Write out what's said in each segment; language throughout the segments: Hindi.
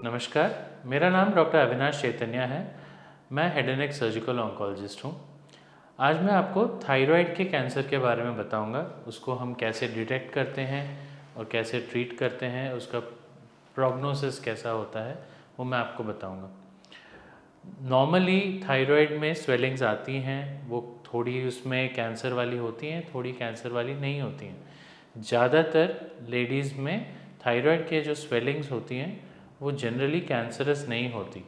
नमस्कार, मेरा नाम डॉक्टर अविनाश चैतन्य है। मैं head and neck surgical oncologist हूँ। आज मैं आपको थायराइड के कैंसर के बारे में बताऊँगा। उसको हम कैसे डिटेक्ट करते हैं और कैसे ट्रीट करते हैं, उसका प्रोग्नोसिस कैसा होता है, वो मैं आपको बताऊँगा। नॉर्मली थायराइड में स्वेलिंग्स आती हैं, वो थोड़ी उसमें कैंसर वाली होती हैं, थोड़ी कैंसर वाली नहीं होती हैं। ज़्यादातर लेडीज़ में थायराइड के जो स्वेलिंग्स होती हैं वो जनरली कैंसरस नहीं होती,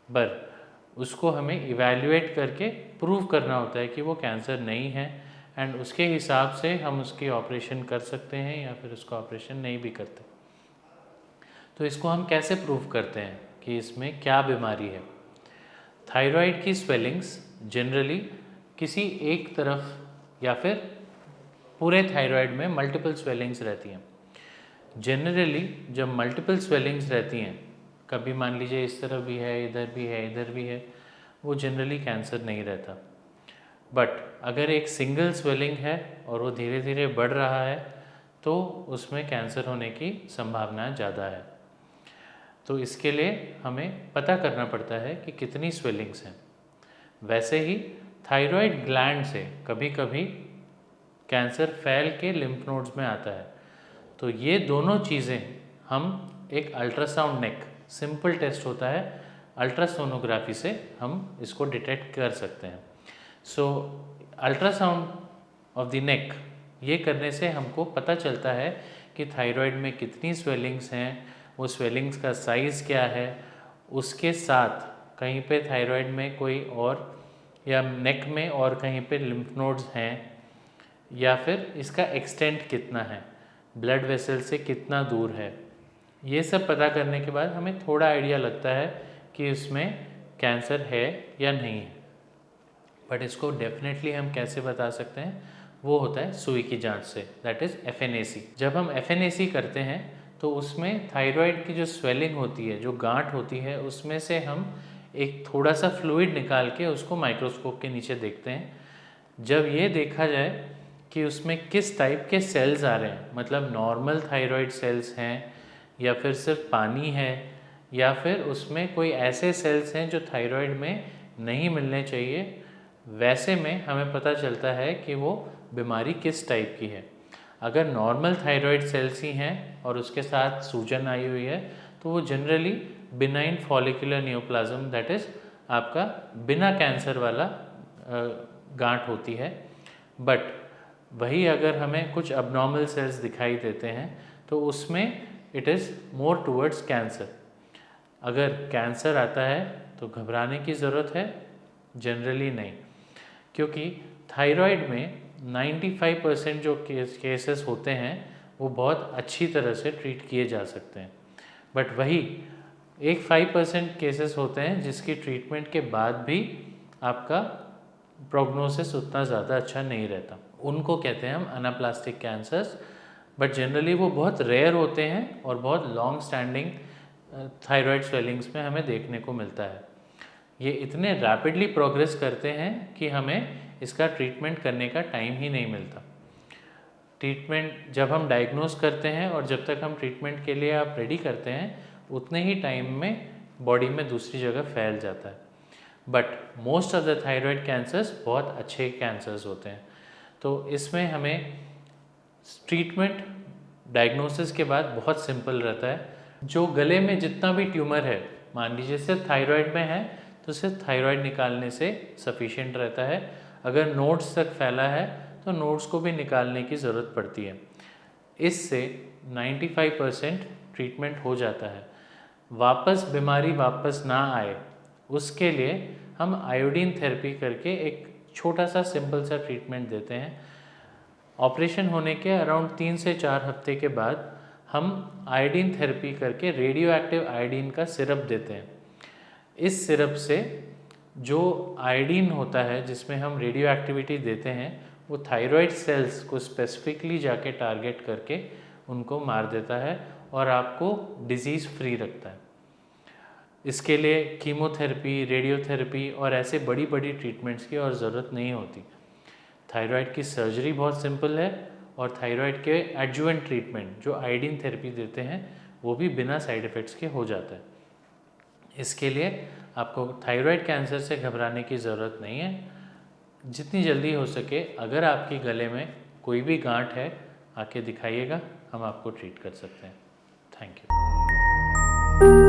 पर उसको हमें इवैल्यूएट करके प्रूव करना होता है कि वो कैंसर नहीं है, एंड उसके हिसाब से हम उसकी ऑपरेशन कर सकते हैं या फिर उसका ऑपरेशन नहीं भी करते। तो इसको हम कैसे प्रूव करते हैं कि इसमें क्या बीमारी है। थायराइड की स्वेलिंग्स जनरली किसी एक तरफ या फिर पूरे थायराइड में मल्टीपल स्वेलिंग्स रहती हैं। जनरली जब मल्टीपल स्वेलिंग्स रहती हैं, कभी मान लीजिए इस तरफ भी है, इधर भी है, इधर भी है, वो जनरली कैंसर नहीं रहता। बट अगर एक सिंगल स्वेलिंग है और वो धीरे धीरे बढ़ रहा है तो उसमें कैंसर होने की संभावना ज़्यादा है। तो इसके लिए हमें पता करना पड़ता है कि कितनी स्वेलिंग्स हैं। वैसे ही थायराइड ग्लैंड से कभी कभी कैंसर फैल के लिम्फ नोड्स में आता है। तो ये दोनों चीज़ें हम एक अल्ट्रासाउंड नेक सिंपल टेस्ट होता है, अल्ट्रासोनोग्राफी से हम इसको डिटेक्ट कर सकते हैं। सो अल्ट्रासाउंड ऑफ द नेक ये करने से हमको पता चलता है कि थायराइड में कितनी स्वेलिंग्स हैं, वो स्वेलिंग्स का साइज़ क्या है, उसके साथ कहीं पे थायराइड में कोई और या नेक में और कहीं पे लिम्फ नोड्स हैं या फिर इसका एक्सटेंट कितना है, ब्लड वेसल से कितना दूर है। ये सब पता करने के बाद हमें थोड़ा आइडिया लगता है कि इसमें कैंसर है या नहीं है। बट इसको डेफिनेटली हम कैसे बता सकते हैं, वो होता है सुई की जांच से, दैट इज़ FNAC। जब हम FNAC करते हैं तो उसमें थायराइड की जो स्वेलिंग होती है, जो गांठ होती है, उसमें से हम एक थोड़ा सा फ्लूइड निकाल के उसको माइक्रोस्कोप के नीचे देखते हैं। जब ये देखा जाए कि उसमें किस टाइप के सेल्स आ रहे हैं, मतलब नॉर्मल थायराइड सेल्स हैं या फिर सिर्फ पानी है या फिर उसमें कोई ऐसे सेल्स हैं जो थायराइड में नहीं मिलने चाहिए, वैसे में हमें पता चलता है कि वो बीमारी किस टाइप की है। अगर नॉर्मल थायराइड सेल्स ही हैं और उसके साथ सूजन आई हुई है तो वो generally benign follicular neoplasm, that is आपका बिना कैंसर वाला गांठ होती है। बट वही अगर हमें कुछ अबनॉर्मल सेल्स दिखाई देते हैं तो उसमें it is more towards cancer. अगर कैंसर आता है तो घबराने की ज़रूरत है? जनरली नहीं, क्योंकि थायराइड में 95% जो केसेस होते हैं वो बहुत अच्छी तरह से ट्रीट किए जा सकते हैं। बट वही एक 5% केसेस होते हैं जिसकी ट्रीटमेंट के बाद भी आपका प्रोग्नोसिस उतना ज़्यादा अच्छा नहीं रहता। उनको कहते हैं हम अनाप्लास्टिक कैंसर्स। बट जनरली वो बहुत रेयर होते हैं और बहुत लॉन्ग स्टैंडिंग थायराइड स्वेलिंग्स में हमें देखने को मिलता है। ये इतने रैपिडली प्रोग्रेस करते हैं कि हमें इसका ट्रीटमेंट करने का टाइम ही नहीं मिलता। ट्रीटमेंट जब हम डायग्नोस करते हैं और जब तक हम ट्रीटमेंट के लिए आप रेडी करते हैं, उतने ही टाइम में बॉडी में दूसरी जगह फैल जाता है। But most of the thyroid cancers बहुत अच्छे कैंसर्स होते हैं। तो इसमें हमें ट्रीटमेंट डायग्नोसिस के बाद बहुत सिंपल रहता है। जो गले में जितना भी ट्यूमर है, मान लीजिए सिर्फ थायराइड में है तो सिर्फ थायराइड निकालने से सफिशिएंट रहता है। अगर नोड्स तक फैला है तो नोड्स को भी निकालने की ज़रूरत पड़ती है। इससे 95% ट्रीटमेंट हो जाता है। वापस बीमारी वापस ना आए उसके लिए हम आयोडीन थेरेपी करके एक छोटा सा सिंपल सा ट्रीटमेंट देते हैं। ऑपरेशन होने के अराउंड 3 से 4 हफ्ते के बाद हम आयोडीन थेरेपी करके रेडियो एक्टिव आयोडीन का सिरप देते हैं। इस सिरप से जो आयोडीन होता है जिसमें हम रेडियो एक्टिविटी देते हैं, वो थायराइड सेल्स को स्पेसिफिकली जाके टारगेट करके उनको मार देता है और आपको डिजीज़ फ्री रखता है। इसके लिए कीमोथेरेपी, रेडियोथेरेपी और ऐसे बड़ी बड़ी ट्रीटमेंट्स की और ज़रूरत नहीं होती। थायराइड की सर्जरी बहुत सिंपल है और थायराइड के एडजुवेंट ट्रीटमेंट जो आयोडीन थेरेपी देते हैं वो भी बिना साइड इफ़ेक्ट्स के हो जाता है। इसके लिए आपको थायराइड कैंसर से घबराने की ज़रूरत नहीं है। जितनी जल्दी हो सके अगर आपके गले में कोई भी गांठ है आके दिखाइएगा, हम आपको ट्रीट कर सकते हैं। Thank you.